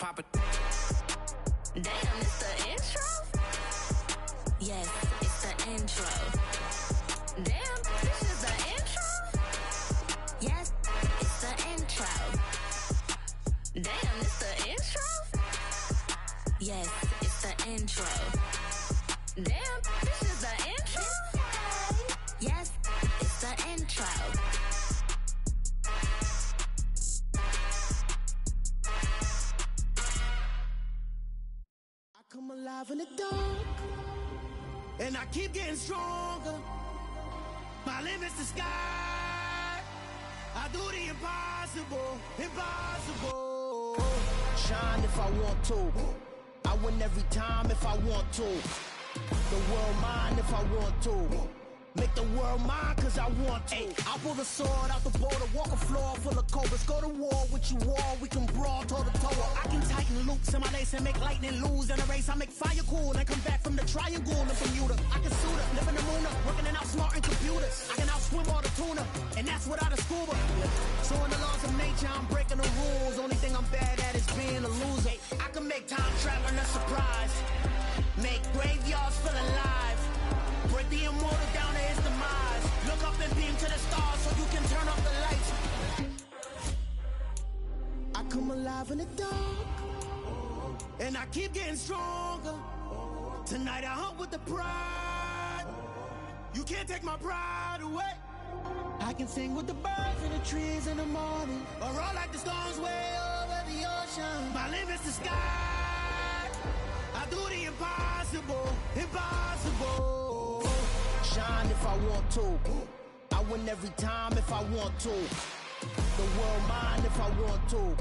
pop it. Damn, it's the intro? Yes, it's the intro. Damn, this is the intro? Yes, it's the intro. Damn, it's the intro? Yes, it's the intro. Damn, this is the intro? Yes, it's the intro. I come alive in the dark, and I keep getting stronger. My limit's the sky. I do the impossible, impossible. Shine if I want to. I win every time if I want to. The world mine if I want to. Make the world mine cause I want to. I pull the sword out the border, walk a floor full of cobras. Go to war with you all, we can brawl toe to toe. I can tighten loops in my lace and make lightning lose in a race. I make fire cool and come back from the triangle in Bermuda. I can suit up, live in the moon up, working and outsmarting computers. I can outswim all the tuna, and that's without a scuba. So in the laws of nature, I'm breaking the rules. Only thing I'm bad at is being a loser. I can make time traveling a surprise. Make graveyards feel alive. Break the immortal down to his demise. Look up and beam to the stars so you can turn off the lights. I come alive in the dark, and I keep getting stronger. Tonight I hunt with the pride. You can't take my pride away. I can sing with the birds and the trees in the morning, or roll like the storms way over the ocean. My limit's the sky. I do the impossible, impossible. Shine if I want to. I win every time if I want to. The world mine if I want to.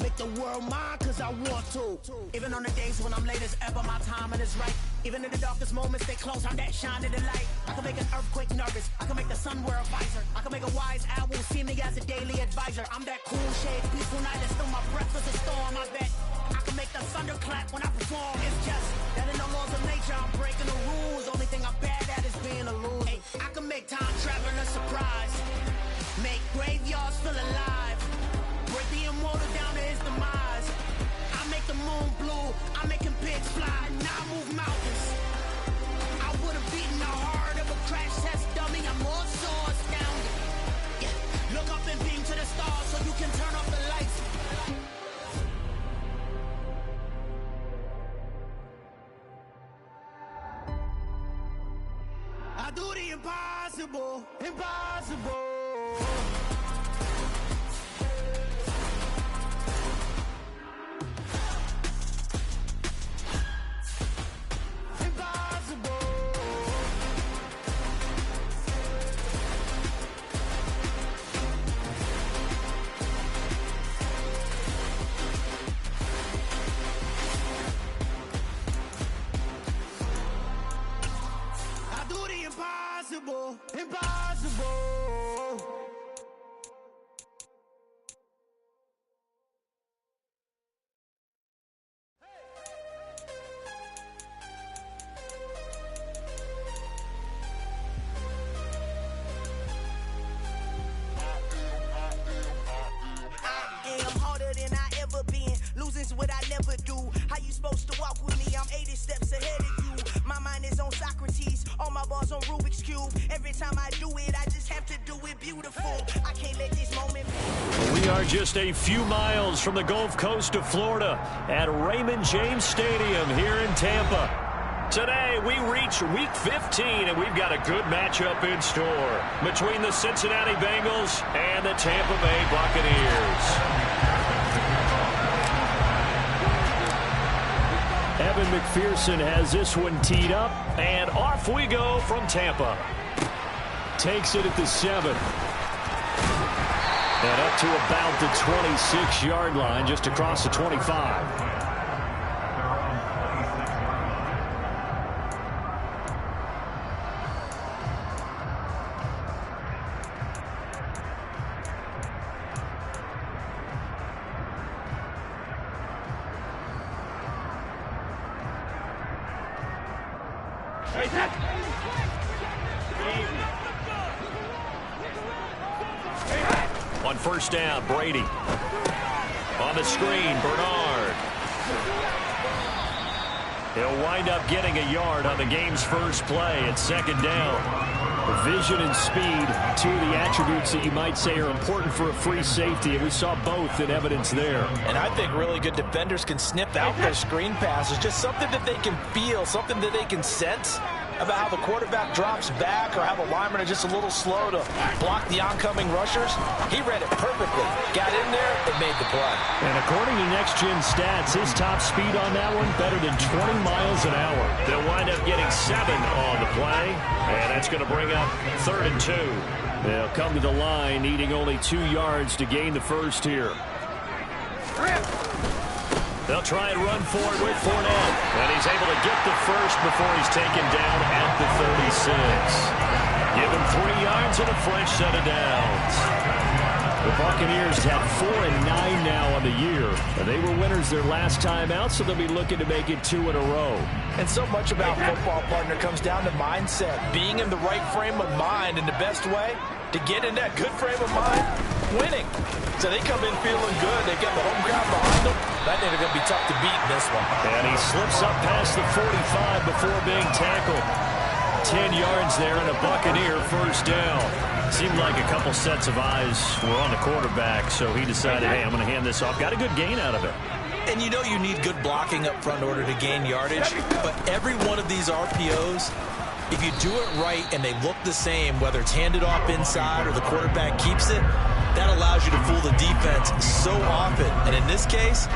Make the world mine cause I want to. Even on the days when I'm late as ever, my timing is right. Even in the darkest moments, stay close, I'm that shine in the light. I can make an earthquake nervous, I can make the sun wear a visor. I can make a wise owl see me as a daily advisor. I'm that cool shade, peaceful night, and still my breath is a storm, I bet. I can make the thunder clap when I perform. It's just that in the laws of nature, I'm breaking the rules. Only thing I'm bad at is being a loser. Hey, I can make time traveling a surprise. Make graveyards feel alive. Break the immortal down to his demise. I make the moon blue, I'm making pigs fly. Now I move mountains. I would have beaten the heart of a crash test dummy. I'm more so astounded. Yeah. Look up and beam to the stars so you can turn off the lights. I do the impossible, impossible. Impossible, impossible. I am harder than I ever been. Losing's what I never do. How you supposed to walk with me? I'm 80 steps ahead of you. My mind is on Socrates. All my bars on Rubik's Cube. Every time I do it, I just have to do it beautiful. I can't let this moment be. We are just a few miles from the Gulf Coast of Florida at Raymond James Stadium here in Tampa. Today, we reach Week 15, and we've got a good matchup in store between the Cincinnati Bengals and the Tampa Bay Buccaneers. Evan McPherson has this one teed up, and off we go from Tampa. Takes it at the 7. And up to about the 26-yard line, just across the 25. On first down, Brady. On the screen, Bernard. He'll wind up getting a yard on the game's first play at second down. Vision and speed, two of the attributes that you might say are important for a free safety, and we saw both in evidence there. And I think really good defenders can snip out those screen passes, just something that they can feel, something that they can sense about how the quarterback drops back or how the linemen are just a little slow to block the oncoming rushers. He read it perfectly, got in there, and made the play. And according to Next Gen Stats, his top speed on that one, better than 20 miles an hour. They'll wind up getting 7 on the play, and that's going to bring up 3rd and 2. They'll come to the line, needing only 2 yards to gain the first here. They'll try and run forward with Fournette. And he's able to get the first before he's taken down at the 36. Give him 3 yards and a fresh set of downs. The Buccaneers have 4-9 now on the year. And they were winners their last time out, so they'll be looking to make it 2 in a row. And so much about football, partner, comes down to mindset. Being in the right frame of mind, and the best way to get in that good frame of mind, winning. So they come in feeling good. They get the home crowd behind them. I think they're going to be tough to beat in this one. And he slips up past the 45 before being tackled. 10 yards there and a Buccaneer first down. Seemed like a couple sets of eyes were on the quarterback, so he decided, hey, I'm going to hand this off. Got a good gain out of it. And you know you need good blocking up front in order to gain yardage, but every one of these RPOs, if you do it right and they look the same, whether it's handed off inside or the quarterback keeps it, that allows you to fool the defense so often. And in this case,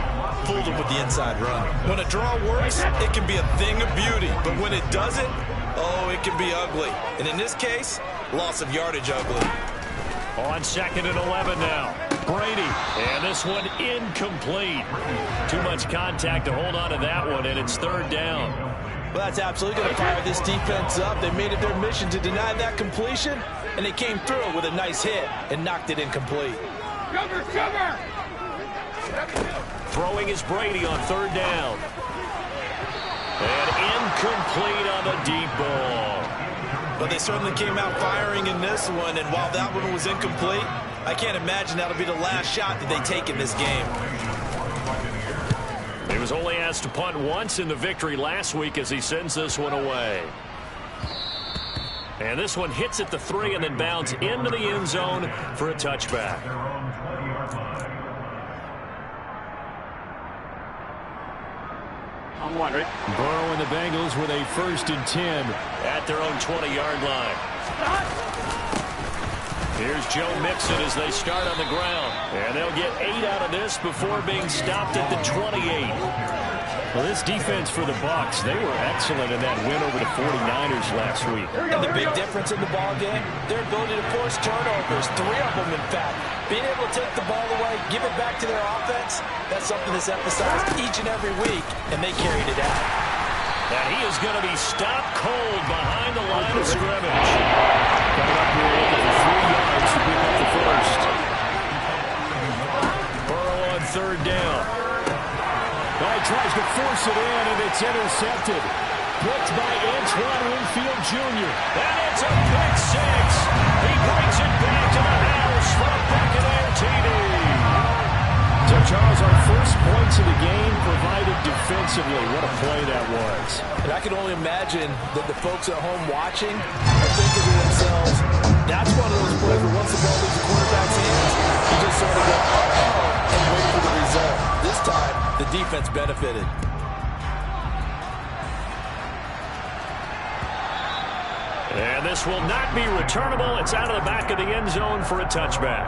fooled them with the inside run. When a draw works, it can be a thing of beauty. But when it doesn't, oh, it can be ugly. And in this case, loss of yardage ugly. On 2nd and 11 now. Brady. And this one incomplete. Too much contact to hold on to that one, and it's 3rd down. Well, that's absolutely going to fire this defense up. They made it their mission to deny that completion, and they came through with a nice hit and knocked it incomplete. Cover! Throwing is Brady on 3rd down. And incomplete on the deep ball. But they certainly came out firing in this one, and while that one was incomplete, I can't imagine that'll be the last shot that they take in this game. He was only asked to punt once in the victory last week as he sends this one away. And this one hits at the 3 and then bounds into the end zone for a touchback. I'm wondering. Burrow and the Bengals with a 1st and 10 at their own 20-yard line. Here's Joe Mixon as they start on the ground. And they'll get 8 out of this before being stopped at the 28. Well, this defense for the Bucs, they were excellent in that win over the 49ers last week. And the big difference in the ball game, their ability to force turnovers, 3 of them in fact. Being able to take the ball away, give it back to their offense, that's something that's emphasized each and every week, and they carried it out. And he is going to be stopped cold behind the line of scrimmage. Coming up here looking for 3 yards to pick up the first. Burrow on 3rd down. Well, he tries to force it in, and it's intercepted. Picked by Antoine Winfield Jr. And it's a pick 6. He brings it back to the house for a Buccaneer TD. So, Charles, our first points of the game provided defensively. What a play that was. And I can only imagine that the folks at home watching are thinking to themselves, that's one of those plays where once the ball leaves the quarterback's hands, you just sort of go, uh-oh, and wait for the result. This time, the defense benefited. And this will not be returnable. It's out of the back of the end zone for a touchback.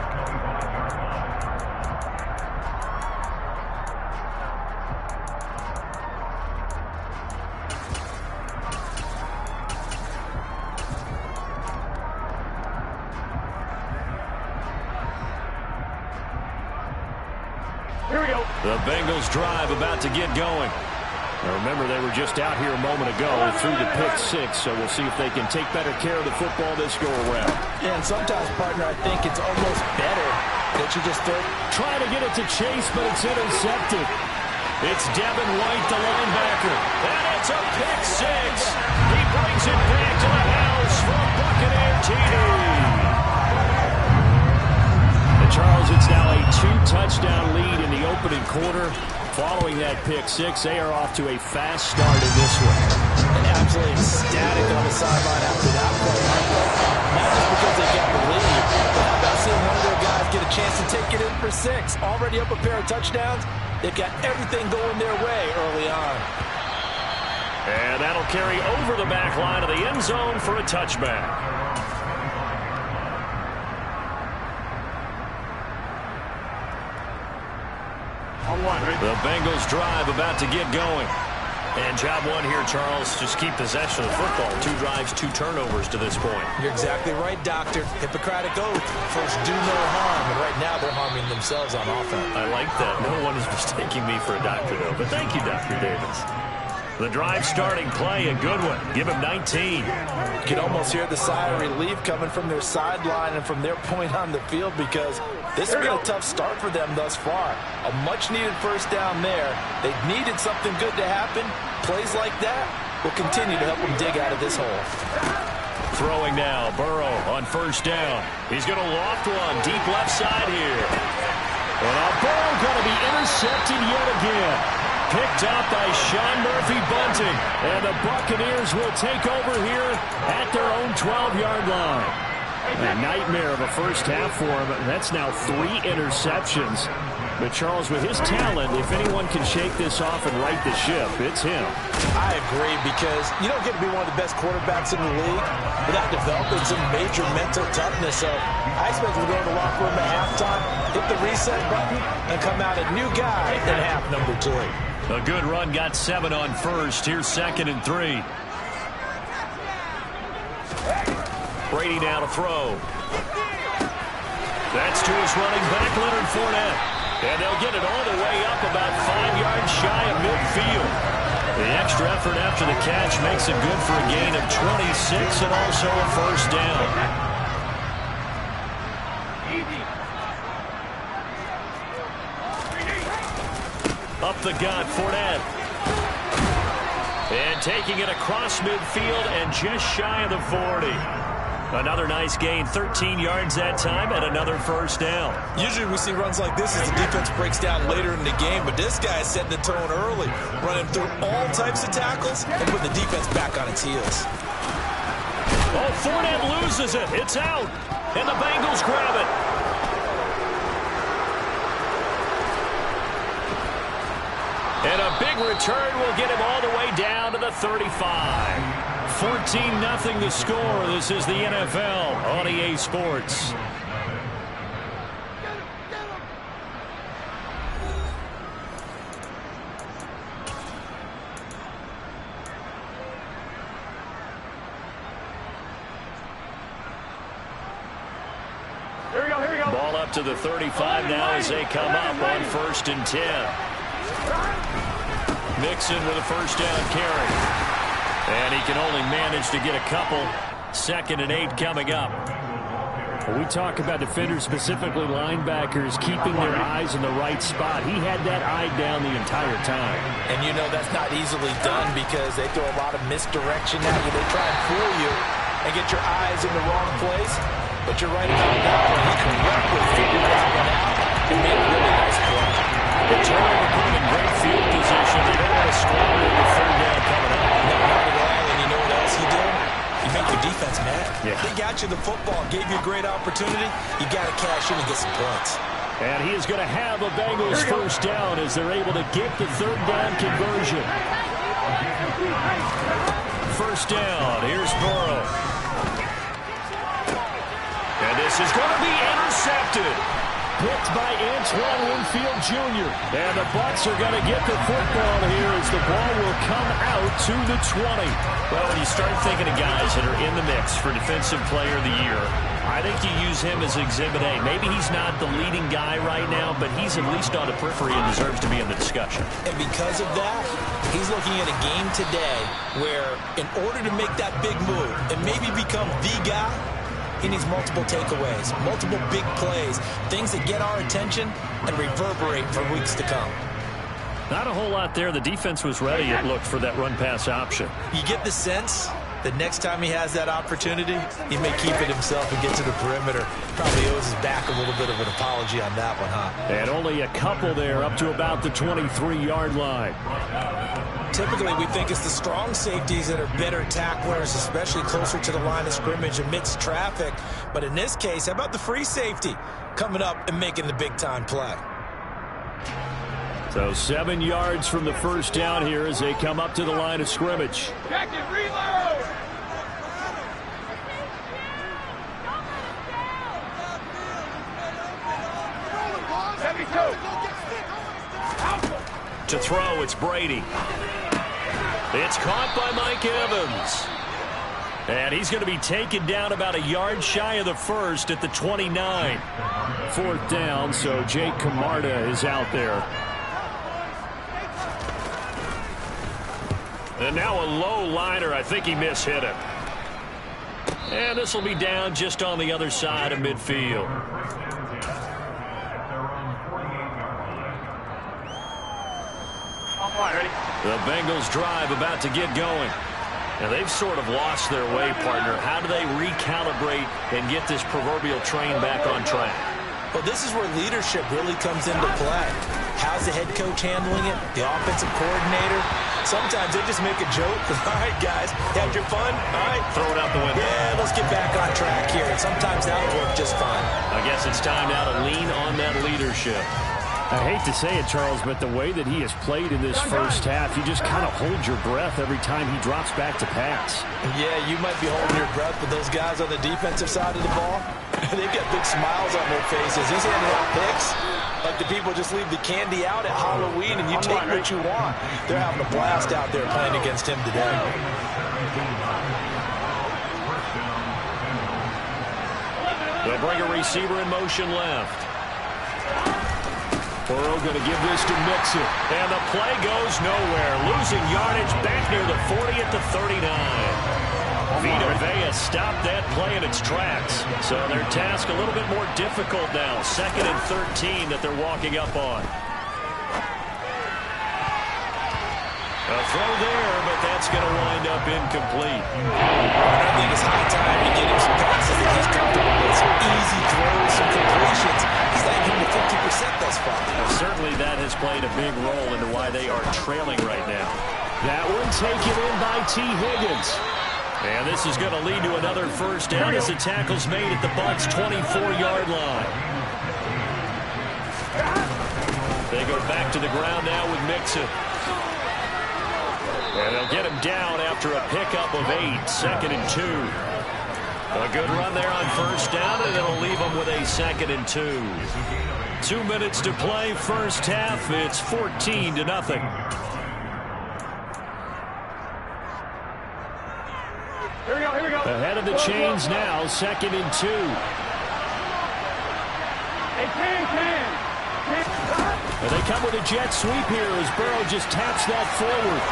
Here we go. The Bengals drive about to get going. Now remember, they were just out here a moment ago through the pick 6, so we'll see if they can take better care of the football this go-around. Yeah, and sometimes, partner, I think it's almost better that you just throw. Trying to get it to Chase, but it's intercepted. It's Devin White, the linebacker. And it's a pick 6. He brings it back to the house for a Buccaneer TD. Charles, it's now a 2-touchdown lead in the opening quarter Following that pick six, they are off to a fast start in this one. And absolutely ecstatic on the sideline after that play. Not just because they got the lead, but how about seeing one of their guys get a chance to take it in for six? Already up a pair of touchdowns. They've got everything going their way early on. And that'll carry over the back line of the end zone for a touchback. The Bengals drive about to get going. And job one here, Charles, just keep possession of the football. 2 drives, 2 turnovers to this point. You're exactly right, Doctor. Hippocratic oath. First, do no harm. And right now, they're harming themselves on offense. I like that. No one is mistaking me for a doctor, though. But thank you, Dr. Davis. The drive starting play, a good one. Give him 19. You can almost hear the sigh of relief coming from their sideline and from their point on the field because this has been a tough start for them thus far. A much-needed first down there. They needed something good to happen. Plays like that will continue to help them dig out of this hole. Throwing now, Burrow on first down. He's going to loft one deep left side here. And Burrow going to be intercepted yet again. Picked up by Sean Murphy-Bunting. And the Buccaneers will take over here at their own 12-yard line. A nightmare of a first half for him. That's now 3 interceptions. But Charles, with his talent, if anyone can shake this off and right the ship, it's him. I agree, because you don't get to be one of the best quarterbacks in the league without developing some major mental toughness. So I expect him to go to the locker room at halftime, hit the reset button, and come out a new guy in half number 2. A good run, got 7 on first. Here's 2nd and 3. Brady now to throw. That's to his running back, Leonard Fournette. And they'll get it all the way up about 5 yards shy of midfield. The extra effort after the catch makes it good for a gain of 26 and also a first down. Up the gut, Fournette. And taking it across midfield and just shy of the 40. Another nice gain, 13 yards that time, and another first down. Usually we see runs like this as the defense breaks down later in the game, but this guy is setting the tone early, running through all types of tackles and putting the defense back on its heels. Oh, Fournette loses it. It's out, and the Bengals grab it. And a big return will get him all the way down to the 35. 14-0 the score. This is the NFL on EA Sports. Here we go. Ball up to the 35 now as they come up on 1st and 10. Mixon with a first down carry. And he can only manage to get a couple. 2nd and 8 coming up. We talk about defenders, specifically linebackers, keeping their eyes in the right spot. He had that eye down the entire time. And you know that's not easily done because they throw a lot of misdirection at you. They try and fool you and get your eyes in the wrong place. But you're right about that one. He correctly figured that one out and made a really nice play. The turnover put him in great field position. They don't want to squander the 3rd down coming up. No, not at all. And you know what else he did? You make your defense mad. Yeah. They got you the football, gave you a great opportunity. You got to cash in and get some points. And he is going to have a Bengals first down as they're able to get the 3rd down conversion. First down. Here's Burrow. And this is going to be intercepted. Picked by Antoine Winfield Jr. And the Bucs are going to get the football here as the ball will come out to the 20. Well, when you start thinking of guys that are in the mix for Defensive Player of the Year, I think you use him as Exhibit A. Maybe he's not the leading guy right now, but he's at least on the periphery and deserves to be in the discussion. And because of that, he's looking at a game today where in order to make that big move and maybe become the guy, he needs multiple takeaways, multiple big plays, things that get our attention and reverberate for weeks to come. Not a whole lot there. The defense was ready, it looked, for that run-pass option. You get the sense The next time he has that opportunity, he may keep it himself and get to the perimeter. Probably owes his back a little bit of an apology on that one, huh? And only a couple there up to about the 23-yard line. Typically, we think it's the strong safeties that are better tacklers, especially closer to the line of scrimmage amidst traffic. But in this case, how about the free safety coming up and making the big-time play? So 7 yards from the first down here as they come up to the line of scrimmage. Jacket, reload! Heavy two. To throw, it's Brady. It's caught by Mike Evans. And he's going to be taken down about a yard shy of the first at the 29. 4th down, so Jake Camarda is out there. And now a low liner. I think he mishit it. And this will be down just on the other side of midfield. The Bengals drive about to get going. And they've sort of lost their way, partner. How do they recalibrate and get this proverbial train back on track? Well, this is where leadership really comes into play. How's the head coach handling it? The offensive coordinator? Sometimes they just make a joke. All right, guys, had your fun? All right. Throw it out the window. Yeah, let's get back on track here. And sometimes that'll work just fine. I guess it's time now to lean on that leadership. I hate to say it, Charles, but the way that he has played in this first half, you just kind of hold your breath every time he drops back to pass. Yeah, you might be holding your breath, but those guys on the defensive side of the ball, they've got big smiles on their faces. He's handing out picks like the people just leave the candy out at Halloween and you take what you want. They're having a blast out there playing against him today. They'll bring a receiver in motion left. Burrow going to give this to Mixon. And the play goes nowhere. Losing yardage back near the 40 at the 39. Vita Vea stopped that play in its tracks. So their task a little bit more difficult now. 2nd and 13 that they're walking up on. A throw there, but that's going to wind up incomplete. I think it's high time to get him some passes that he's comfortable with. Some easy throws, some completions. He's not even to 50% thus far. Certainly that has played a big role into why they are trailing right now. That one taken in by T. Higgins. And this is going to lead to another first down as the tackle's made at the Bucs' 24-yard line. They go back to the ground now with Mixon. And they'll get him down after a pickup of 8, 2nd and 2. A good run there on first down, and it'll leave them with a 2nd and 2. 2 minutes to play, first half. It's 14-0. Here we go. Ahead of the chains now, 2nd and 2. Hey, can. And they come with a jet sweep here as Burrow just taps that forward.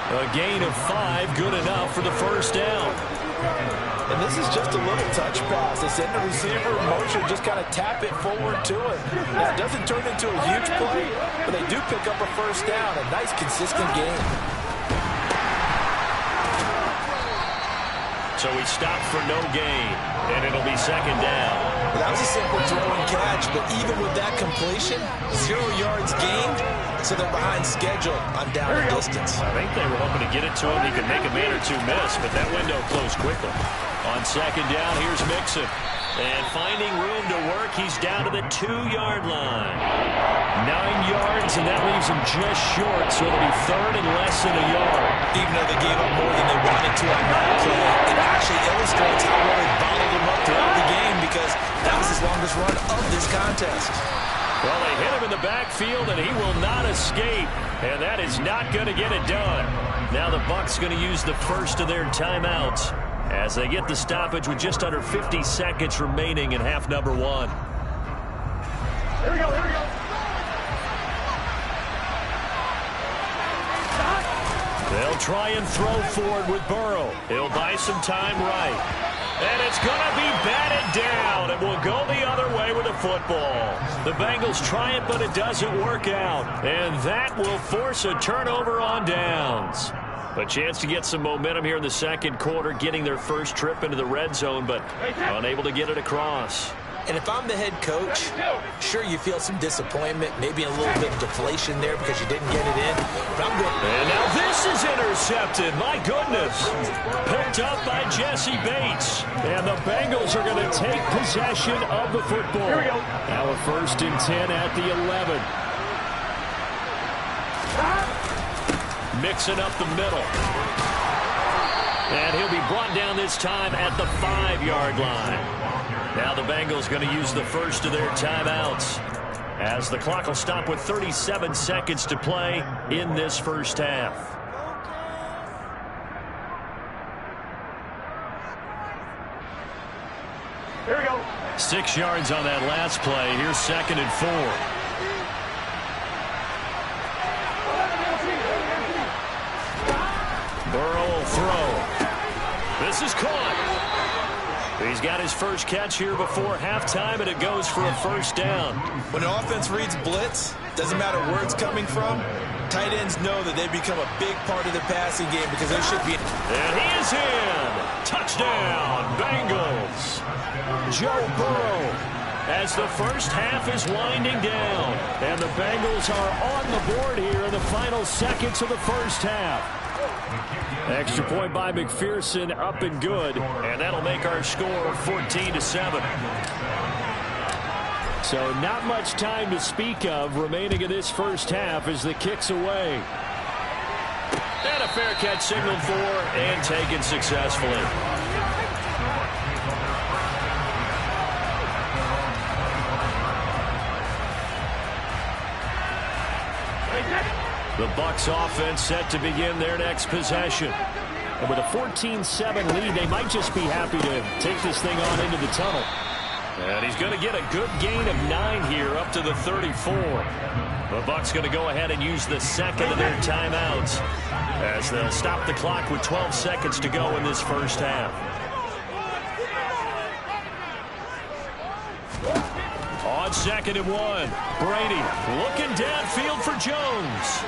A gain of 5, good enough for the first down. And this is just a little touch pass. They send the receiver in motion, just kind of tap it forward to it. Now, it doesn't turn into a huge play, but they do pick up a first down. A nice, consistent game. So he stopped for no gain, and it'll be 2nd down. Well, that was a simple throw and catch, but even with that completion, 0 yards gained, so they're behind schedule on down and distance. I think they were hoping to get it to him. He could make a man or two miss, but that window closed quickly. On 2nd down, here's Mixon. And finding room to work, he's down to the 2-yard line. 9 yards, and that leaves him just short, so it'll be 3rd and less than a yard. Even though they gave up more than they wanted to on that play, it actually illustrates how well they bottled him up throughout the game because that was his longest run of this contest. Well, they hit him in the backfield, and he will not escape. And that is not going to get it done. Now the Bucs going to use the first of their timeouts as they get the stoppage with just under 50 seconds remaining in half number 1. Here we go. They'll try and throw forward with Burrow. He'll buy some time right. And it's going to be batted down. It will go the other way with the football. The Bengals try it, but it doesn't work out. And that will force a turnover on downs. A chance to get some momentum here in the second quarter, getting their first trip into the red zone, but unable to get it across. And if I'm the head coach, sure, you feel some disappointment, maybe a little bit of deflation there because you didn't get it in. But I'm going. And now this is intercepted. My goodness. Picked up by Jesse Bates. And the Bengals are going to take possession of the football. Here we go. Now a 1st and 10 at the 11. Mixing up the middle. And he'll be brought down this time at the 5-yard line. Now the Bengals going to use the first of their timeouts as the clock will stop with 37 seconds to play in this first half. Here we go. 6 yards on that last play. Here's 2nd and 4. Burrow will throw. This is caught. He's got his first catch here before halftime, and it goes for a 1st down. When an offense reads blitz, doesn't matter where it's coming from, tight ends know that they become a big part of the passing game because they should be. And he is in. Touchdown, Bengals. Joe Burrow as the first half is winding down. And the Bengals are on the board here in the final seconds of the first half. Extra point by McPherson, up and good. And that'll make our score 14-7. So not much time to speak of remaining in this first half as the kick's away. And a fair catch signaled for and taken successfully. The Bucs offense set to begin their next possession. And with a 14-7 lead, they might just be happy to take this thing on into the tunnel. And he's going to get a good gain of 9 here up to the 34. The Bucs going to go ahead and use the second of their timeouts as they'll stop the clock with 12 seconds to go in this first half. On 2nd and 1, Brady looking downfield for Jones.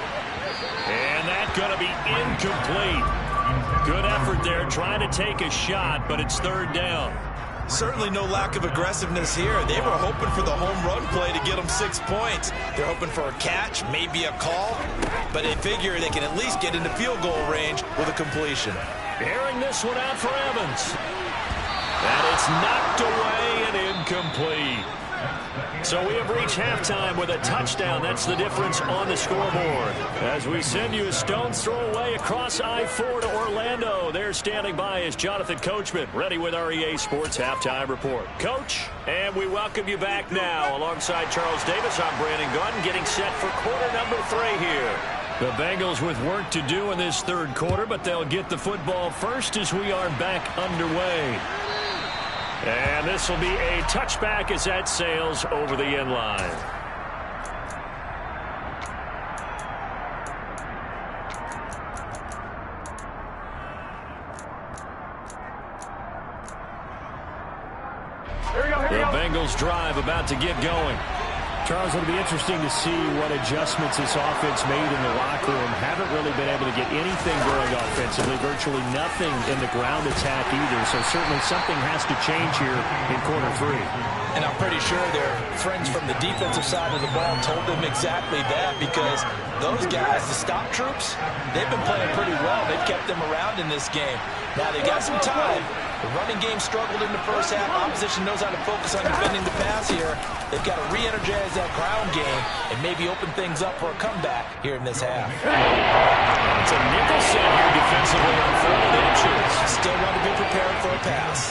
And that's going to be incomplete. Good effort there trying to take a shot, but it's 3rd down. Certainly no lack of aggressiveness here. They were hoping for the home run play to get them 6 points. They're hoping for a catch, maybe a call, but they figure they can at least get into field goal range with a completion. Airing this one out for Evans. And it's knocked away and incomplete. So we have reached halftime with a touchdown. That's the difference on the scoreboard. As we send you a stone's throw away across I-4 to Orlando. There standing by is Jonathan Coachman, ready with our EA Sports Halftime Report. Coach, and we welcome you back now. Alongside Charles Davis, I'm Brandon Gordon, getting set for quarter number 3 here. The Bengals with work to do in this 3rd quarter, but they'll get the football first as we are back underway. And this will be a touchback as that sails over the end line. The Bengals drive about to get going. Charles, it'll be interesting to see what adjustments this offense made in the locker room. Haven't really been able to get anything going offensively, virtually nothing in the ground attack either. So certainly something has to change here in quarter 3. And I'm pretty sure their friends from the defensive side of the ball told them exactly that, because those guys, the stop troops, they've been playing pretty well. They've kept them around in this game. Now they got some time. The running game struggled in the first half. Opposition knows how to focus on defending the pass here. They've got to re-energize that ground game and maybe open things up for a comeback here in this half. It's a nickel set here defensively on 4 inches. Still want to be prepared for a pass.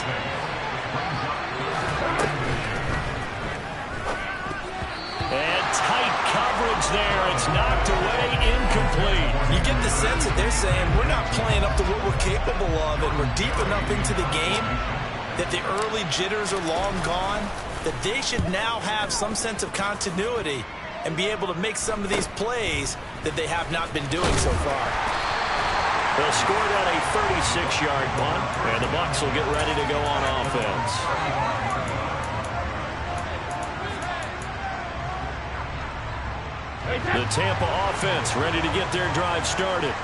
And tight coverage there. It's knocked away, incomplete. You get the sense that they're saying we're not playing up to what we're capable of, and we're deep enough into the game that the early jitters are long gone, that they should now have some sense of continuity and be able to make some of these plays that they have not been doing so far. They'll score that a 36-yard punt, and the Bucs will get ready to go on offense. The Tampa offense ready to get their drive started.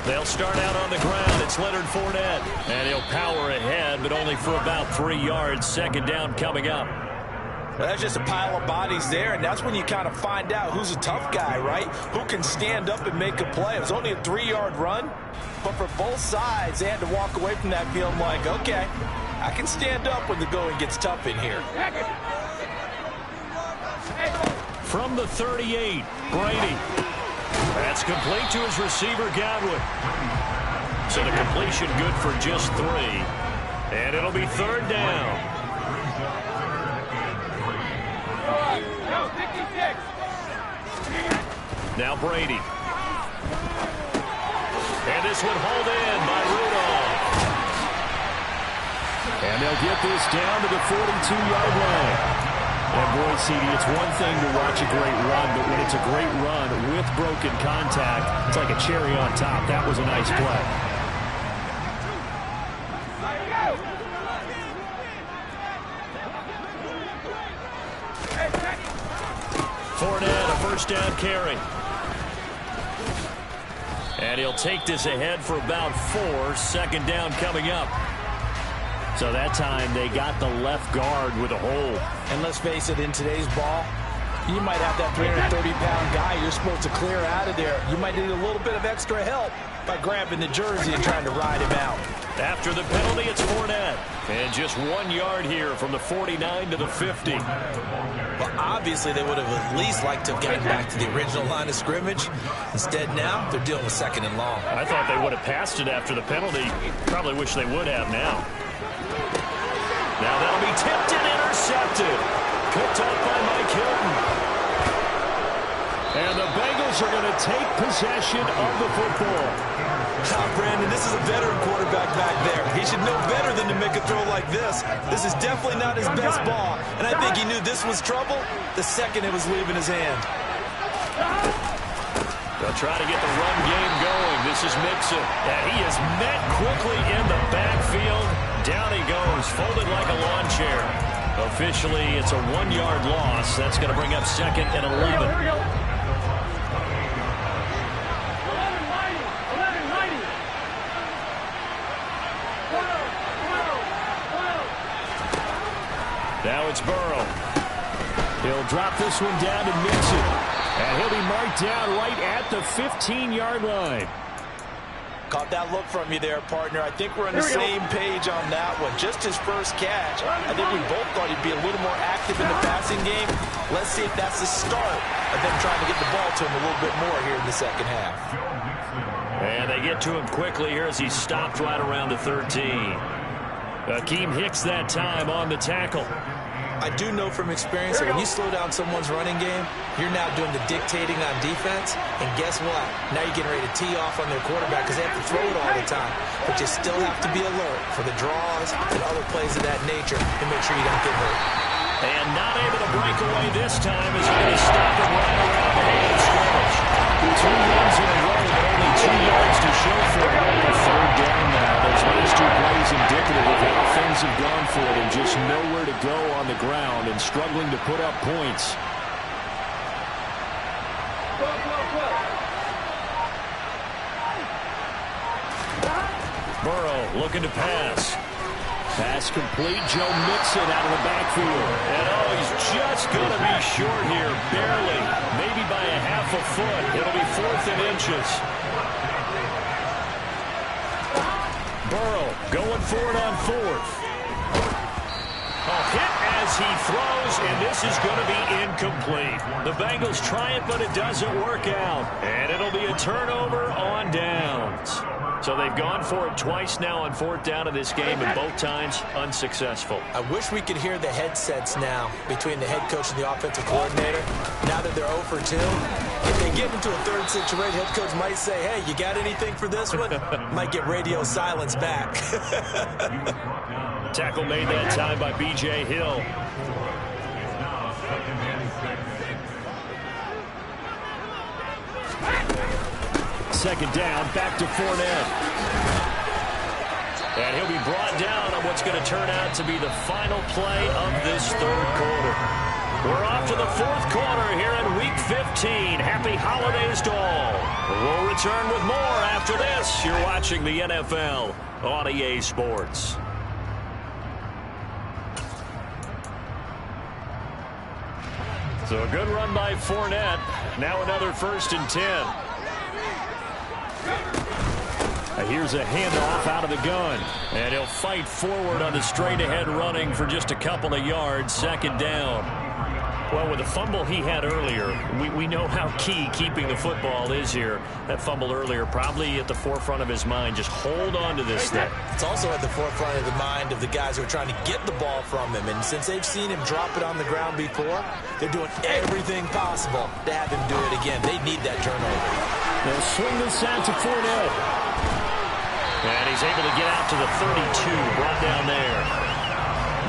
They'll start out on the ground. It's Leonard Fournette. And he'll power ahead, but only for about 3 yards. Second down coming up. Well, that's just a pile of bodies there, and that's when you kind of find out who's a tough guy, right? Who can stand up and make a play. It was only a 3-yard run, but for both sides, they had to walk away from that feeling like, okay, I can stand up when the going gets tough in here. From the 38, Brady. That's complete to his receiver, Godwin. So the completion good for just 3. And it'll be third down. Now Brady. And this one hauled in by Rudolph. And they'll get this down to the 42-yard line. And boy, CD, it's one thing to watch a great run, but when it's a great run with broken contact, it's like a cherry on top. That was a nice play. Fournette, a first down carry. And he'll take this ahead for about 4. Second down coming up. So that time they got the left guard with a hole. And let's face it, in today's ball, you might have that 330-pound guy you're supposed to clear out of there. You might need a little bit of extra help by grabbing the jersey and trying to ride him out. After the penalty, it's Fournette. And just 1 yard here from the 49 to the 50. Well, obviously they would have at least liked to have gotten back to the original line of scrimmage. Instead now, they're dealing with second and long. I thought they would have passed it after the penalty. Probably wish they would have now. Now that'll be tipped and intercepted. Picked up by Mike Hilton. And the Bengals are going to take possession of the football. Brandon, this is a veteran quarterback back there. He should know better than to make a throw like this. This is definitely not his best ball. And I think he knew this was trouble the second it was leaving his hand. They'll try to get the run game going. This is Mixon. And he is met quickly in the backfield. Down he goes, folded like a lawn chair. Officially, it's a 1-yard loss. That's going to bring up second and 11. Now it's Burrow. He'll drop this one down to Mixon. And he'll be marked down right at the 15-yard line. Caught that look from you there, partner. I think we're on the same page on that one. Just his first catch. I think we both thought he'd be a little more active in the passing game. Let's see if that's the start of them trying to get the ball to him a little bit more here in the second half. And they get to him quickly here as he stopped right around the 13. Akeem Hicks that time on the tackle. I do know from experience that when you slow down someone's running game, you're now doing the dictating on defense. And guess what? Now you're getting ready to tee off on their quarterback because they have to throw it all the time. But you still have to be alert for the draws and other plays of that nature to make sure you don't get hurt. And not able to break away this time as they're going to stop it right around the line of scrimmage. 2 runs in a row, but only 2 yards to show for it. A third down now. Those last 2 plays indicative of how things have gone for them. Just nowhere to go on the ground and struggling to put up points. Burrow looking to pass. Pass complete. Joe Mixon out of the backfield. And oh, he's just going to be short here. Barely. Maybe by a half a foot. It'll be 4th and inches. Burrow going for it on 4th. A hit as he throws, and this is going to be incomplete. The Bengals try it, but it doesn't work out. And it'll be a turnover on downs. So they've gone for it twice now on 4th down in this game, and both times unsuccessful. I wish we could hear the headsets now between the head coach and the offensive coordinator. Now that they're 0 for 2, if they get into a third situation, head coach might say, hey, you got anything for this one? Might get radio silence back. Tackle made that time by B.J. Hill. Second down, back to Fournette. And he'll be brought down on what's going to turn out to be the final play of this third quarter. We're off to the fourth quarter here in Week 15. Happy holidays to all. We'll return with more after this. You're watching the NFL on EA Sports. So a good run by Fournette. Now another 1st and 10. Here's a handoff out of the gun. And he'll fight forward on the straight-ahead running for just a couple of yards. 2nd down. Well, with the fumble he had earlier, we know how key keeping the football is here. That fumble earlier probably at the forefront of his mind. Just hold on to this thing. It's also at the forefront of the mind of the guys who are trying to get the ball from him. And since they've seen him drop it on the ground before, they're doing everything possible to have him do it again. They need that turnover. They'll swing this out to Fournette. And he's able to get out to the 32, brought down there.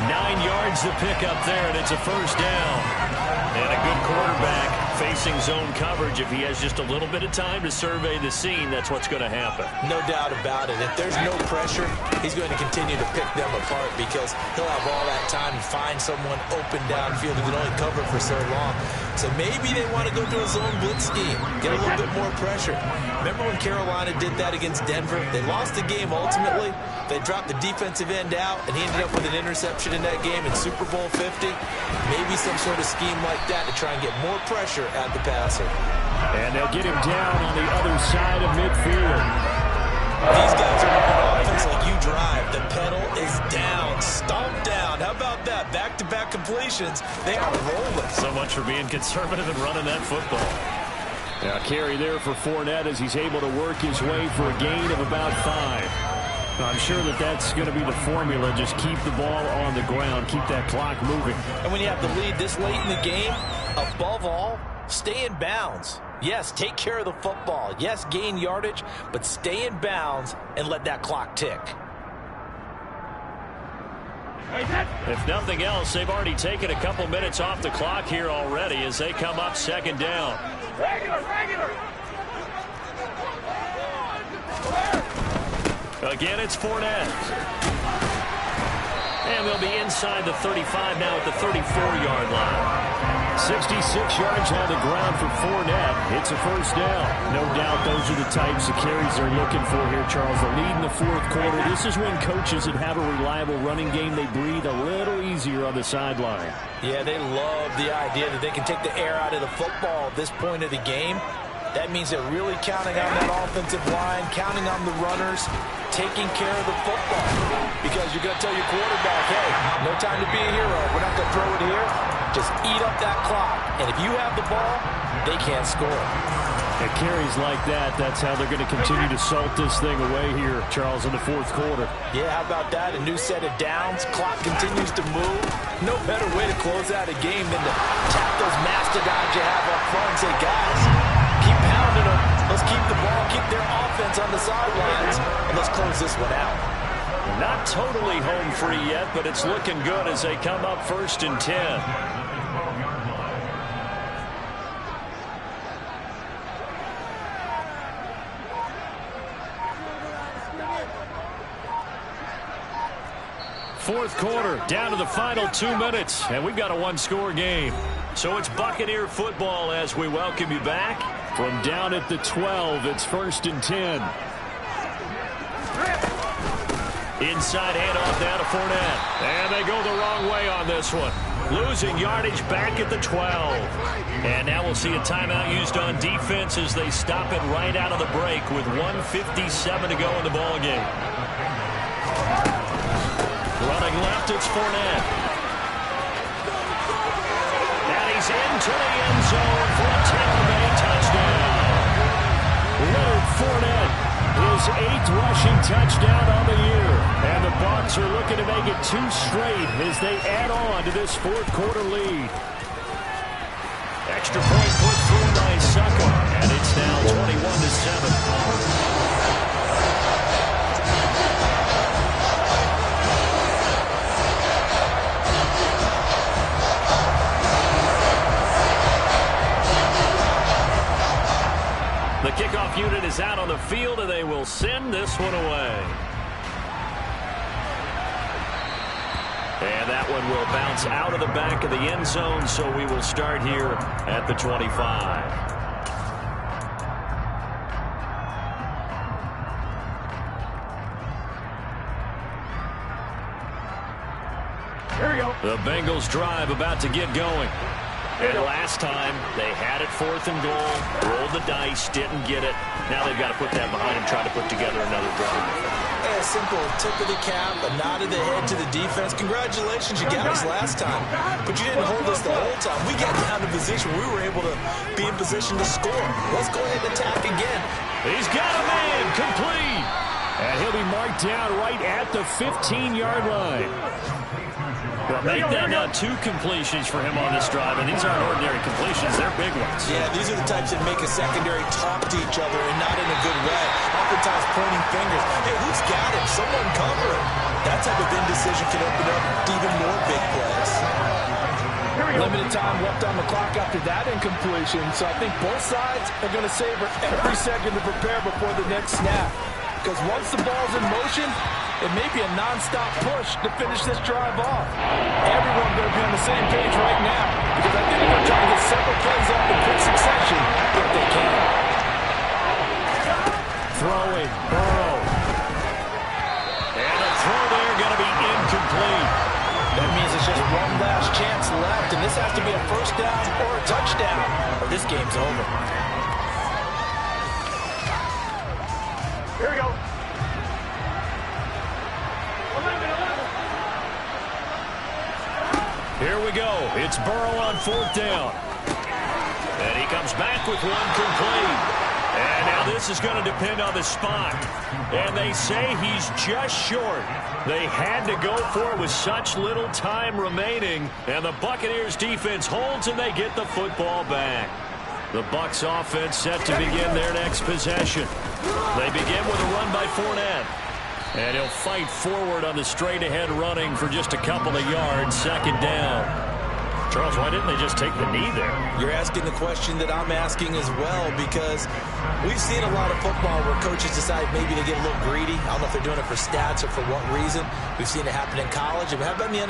9 yards to pick up there, and it's a 1st down. And a good quarterback facing zone coverage. If he has just a little bit of time to survey the scene, that's what's going to happen. No doubt about it. If there's no pressure, he's going to continue to pick them apart because he'll have all that time to find someone open downfield who can only cover for so long. So maybe they want to go to a zone blitz scheme, get a little bit more pressure. Remember when Carolina did that against Denver? They lost the game ultimately. They dropped the defensive end out, and he ended up with an interception in that game in Super Bowl 50. Maybe some sort of scheme like that to try and get more pressure at the passer. And they'll get him down on the other side of midfield. These guys are running offense like you drive. The pedal is down, stomped down. How about that? Back-to-back completions. They are rolling. So much for being conservative and running that football. Now carry there for Fournette as he's able to work his way for a gain of about 5. I'm sure that's going to be the formula. Just keep the ball on the ground. Keep that clock moving. And when you have the lead this late in the game, above all, stay in bounds. Yes, take care of the football. Yes, gain yardage, but stay in bounds and let that clock tick. If nothing else, they've already taken a couple minutes off the clock here already as they come up 2nd down. Regular. Again, it's Fournette. And they'll be inside the 35 now at the 34-yard line. 66 yards on the ground for Fournette. It's a 1st down. No doubt those are the types of carries they're looking for here, Charles. The lead in the 4th quarter. This is when coaches that have a reliable running game, they breathe a little easier on the sideline. Yeah, they love the idea that they can take the air out of the football at this point of the game. That means they're really counting on that offensive line, counting on the runners, taking care of the football. Because you're going to tell your quarterback, hey, no time to be a hero. We're not going to throw it here. Just eat up that clock. And if you have the ball, they can't score. At carries like that, that's how they're going to continue to salt this thing away here, Charles, in the 4th quarter. Yeah, how about that? A new set of downs. Clock continues to move. No better way to close out a game than to tap those mastodons you have up front and say, guys, keep pounding them. Let's keep the ball, keep their offense on the sidelines, and let's close this one out. Not totally home free yet, but it's looking good as they come up 1st and 10. Fourth quarter, down to the final 2 minutes, and we've got a 1-score game. So it's Buccaneer football as we welcome you back. From down at the 12, it's 1st and 10. Inside handoff now to Fournette. And they go the wrong way on this one. Losing yardage back at the 12. And now we'll see a timeout used on defense as they stop it right out of the break with 1:57 to go in the ballgame. Running left, it's Fournette. And he's into the end zone for a Tampa Bay touchdown. Leonard Fournette, his 8th rushing touchdown on the year. And the Bucs are looking to make it 2 straight as they add on to this 4th quarter lead. Extra point put through by Succo. And it's now 21-7. The kickoff unit is out on the field, and they will send this one away. And that one will bounce out of the back of the end zone, so we will start here at the 25. Here we go. The Bengals drive about to get going. And last time, they had it 4th and goal, rolled the dice, didn't get it. Now they've got to put that behind them, try to put together another drive. A simple tip of the cap, a nod of the head to the defense. Congratulations, you got us last time, but you didn't hold us the whole time. We got down to position. We were able to be in position to score. Let's go ahead and attack again. He's got a man, complete. And he'll be marked down right at the 15-yard line. Well, make that now 2 completions for him on this drive, and these aren't ordinary completions. They're big ones. Yeah, these are the types that make a secondary talk to each other and not in a good way. Oftentimes pointing fingers. Hey, who's got him? Someone cover him. That type of indecision can open up even more big plays. Limited time left on the clock after that incompletion, so I think both sides are going to savor every second to prepare before the next snap. Because once the ball's in motion, it may be a non-stop push to finish this drive off. Everyone going to be on the same page right now because I think they're going to try to get several plays off in quick succession if they can. Throwing, Burrow. And the throw there going to be incomplete. That means it's just one last chance left, and this has to be a first down or a touchdown, or this game's over. Here we go. 11. Here we go. It's Burrow on 4th down. And he comes back with one complete. And now this is going to depend on the spot. And they say he's just short. They had to go for it with such little time remaining. And the Buccaneers defense holds and they get the football back. The Bucs offense set to begin their next possession. They begin with a run by Fournette. And he'll fight forward on the straight-ahead running for just a couple of yards. 2nd down. Charles, why didn't they just take the knee there? You're asking the question that I'm asking as well, because we've seen a lot of football where coaches decide maybe to get a little greedy. I don't know if they're doing it for stats or for what reason. We've seen it happen in college. How about in the NFL?